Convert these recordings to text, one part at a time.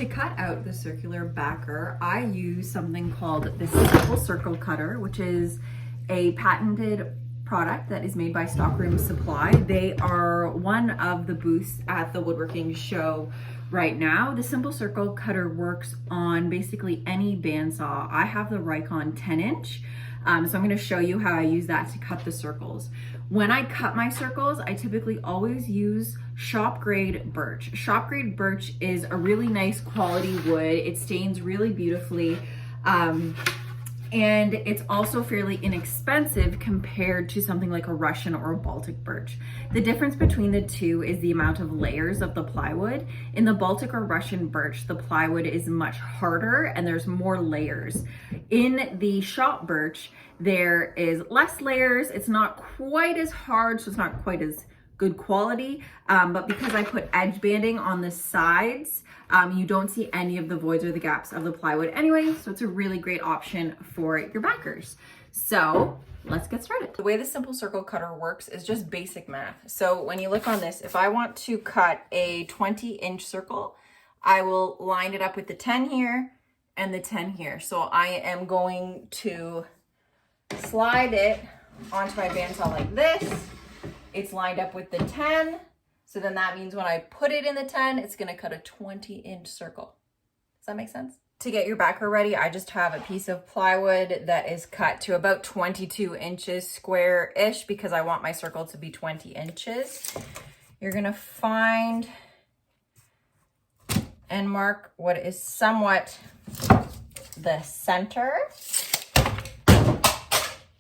To cut out the circular backer, I use something called the Simple Circle Cutter, which is a patented product that is made by Stockroom Supply. They are one of the booths at the woodworking show right now. The Simple Circle Cutter works on basically any bandsaw. I have the Rikon 10-inch, so I'm going to show you how I use that to cut the circles. When I cut my circles, I typically always use shop grade birch. Shop grade birch is a really nice quality wood. It stains really beautifully. And it's also fairly inexpensive compared to something like a Russian or a Baltic birch. The difference between the two is the amount of layers of the plywood. In the Baltic or Russian birch, the plywood is much harder and there's more layers. In the shop birch, there is less layers. It's not quite as hard, so it's not quite as good quality, but because I put edge banding on the sides, you don't see any of the voids or the gaps of the plywood anyway, so it's a really great option for your backers. So let's get started. The way the Simple Circle Cutter works is just basic math. So when you look on this, if I want to cut a 20-inch circle, I will line it up with the 10 here and the 10 here. So I am going to slide it onto my bandsaw like this. It's lined up with the 10. So then that means when I put it in the 10, it's gonna cut a 20-inch circle. Does that make sense? To get your backer ready, I just have a piece of plywood that is cut to about 22 inches square-ish because I want my circle to be 20 inches. You're gonna find and mark what is somewhat the center.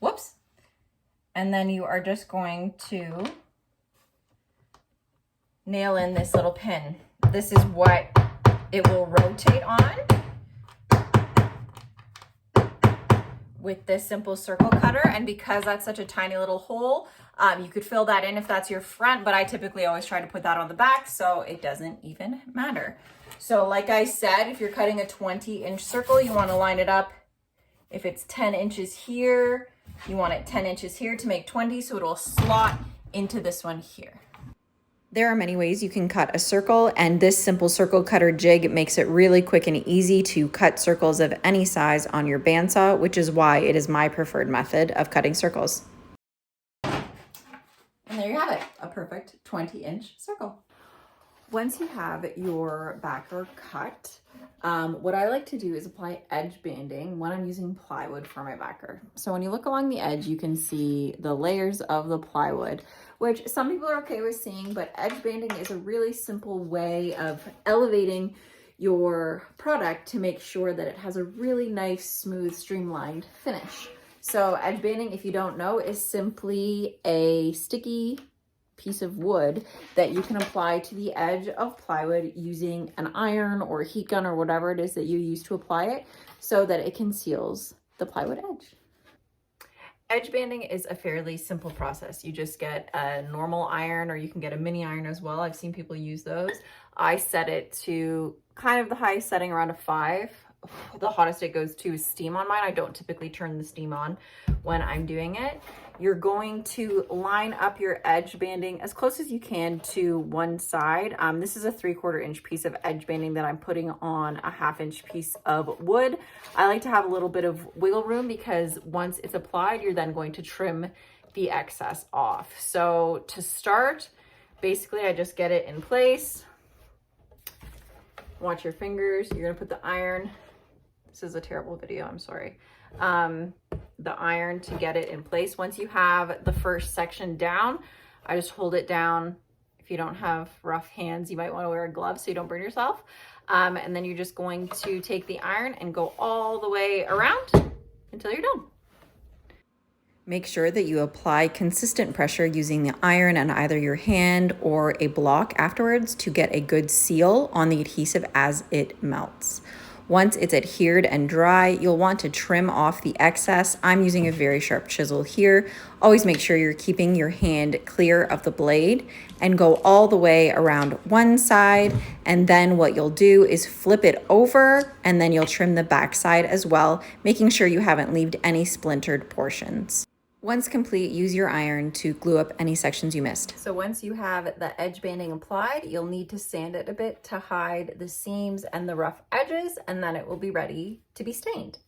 Whoops. And then you are just going to nail in this little pin. This is what it will rotate on with this Simple Circle Cutter. And because that's such a tiny little hole, you could fill that in if that's your front, but I typically always try to put that on the back, so it doesn't even matter. So like I said, if you're cutting a 20-inch circle, you want to line it up. If it's 10 inches here, you want it 10 inches here to make 20, so it'll slot into this one here. There are many ways you can cut a circle, and this Simple Circle Cutter jig makes it really quick and easy to cut circles of any size on your bandsaw, which is why it is my preferred method of cutting circles. And there you have it, a perfect 20-inch circle. Once you have your backer cut, what I like to do is apply edge banding when I'm using plywood for my backer. So when you look along the edge, you can see the layers of the plywood, which some people are okay with seeing, but edge banding is a really simple way of elevating your product to make sure that it has a really nice, smooth, streamlined finish. So edge banding, if you don't know, is simply a sticky piece of wood that you can apply to the edge of plywood using an iron or a heat gun or whatever it is that you use to apply it so that it conceals the plywood edge. Edge banding is a fairly simple process. You just get a normal iron, or you can get a mini iron as well. I've seen people use those. I set it to kind of the highest setting, around a 5. The hottest it goes to is steam on mine. I don't typically turn the steam on when I'm doing it. You're going to line up your edge banding as close as you can to one side. This is a 3/4 inch piece of edge banding that I'm putting on a 1/2 inch piece of wood. I like to have a little bit of wiggle room because once it's applied, you're then going to trim the excess off. So to start, basically I just get it in place. Watch your fingers. You're gonna put the iron. This is a terrible video, I'm sorry. The iron to get it in place. Once you have the first section down, I just hold it down. If you don't have rough hands, you might want to wear a glove so you don't burn yourself. And then you're just going to take the iron and go all the way around until you're done. Make sure that you apply consistent pressure using the iron on either your hand or a block afterwards to get a good seal on the adhesive as it melts. Once it's adhered and dry, you'll want to trim off the excess. I'm using a very sharp chisel here. Always make sure you're keeping your hand clear of the blade and go all the way around one side. And then what you'll do is flip it over, and then you'll trim the back side as well, making sure you haven't left any splintered portions. Once complete, use your iron to glue up any sections you missed. So once you have the edge banding applied, you'll need to sand it a bit to hide the seams and the rough edges, and then it will be ready to be stained.